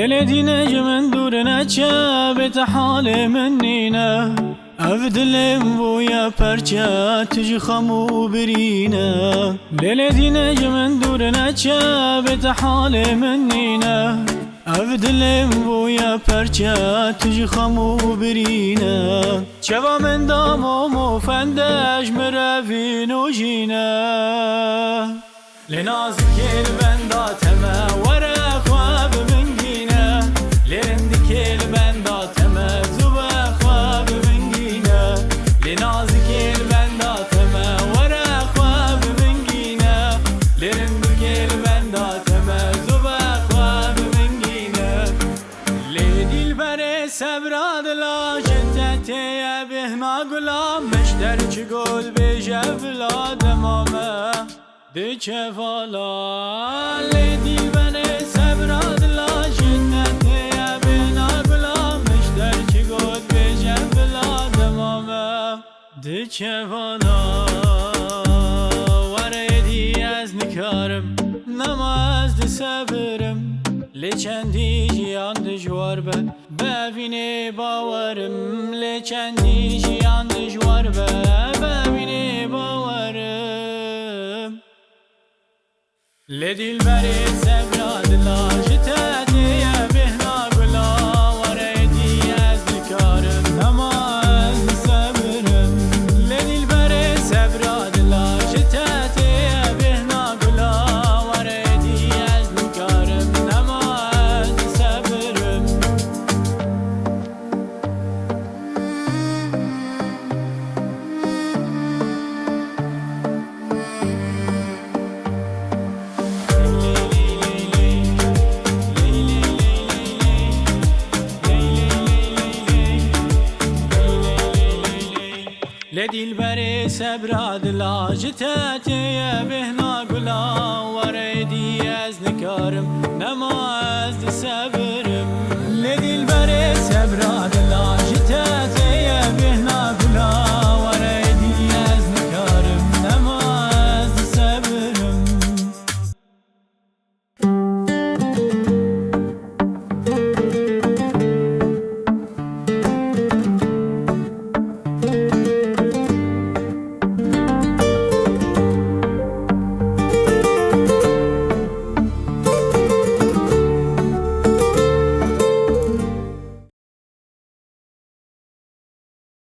ليلتي من دور نچه حال منينا افدلم ويا پرچه تجي خمو برينا ليلتي من دور نچه حال منينا افدلم ويا پرچه تجي خمو برينا چوا من دامو فندش مروين وجينا لنازك البنداتما ورا خواب منجينا لرندك البنداتما زبا خواب منجينا لنازك البنداتما ورا خواب منجينا لرندك البنداتما زبا خواب منجينا ليدي البري سبراد لا جتتي بهنا قلام مشترك قول بجفلاد ماما دیچه والا لیدی بنه سبراد لا جنته بنا گلام مشتر چی گود بیجه بلا دمامه دیچه والا وردی از نکارم نماز دی سبرم لیچندی جیان دجوار به ببینه باورم لیچندی جیان دجوار به ببینه باورم لدل بري سبراد لا جتاتي بهنا قلا وريدي ازلكارم نماز سبرم لدل بري سبراد لا جتاتي بهنا قلا وريدي ازلكارم نماز سبرم لدل بري سبراد لا جتاتي بهنا قلا وريدي از نكارم نماز سبرم لدل بري سبراد لا جتاتي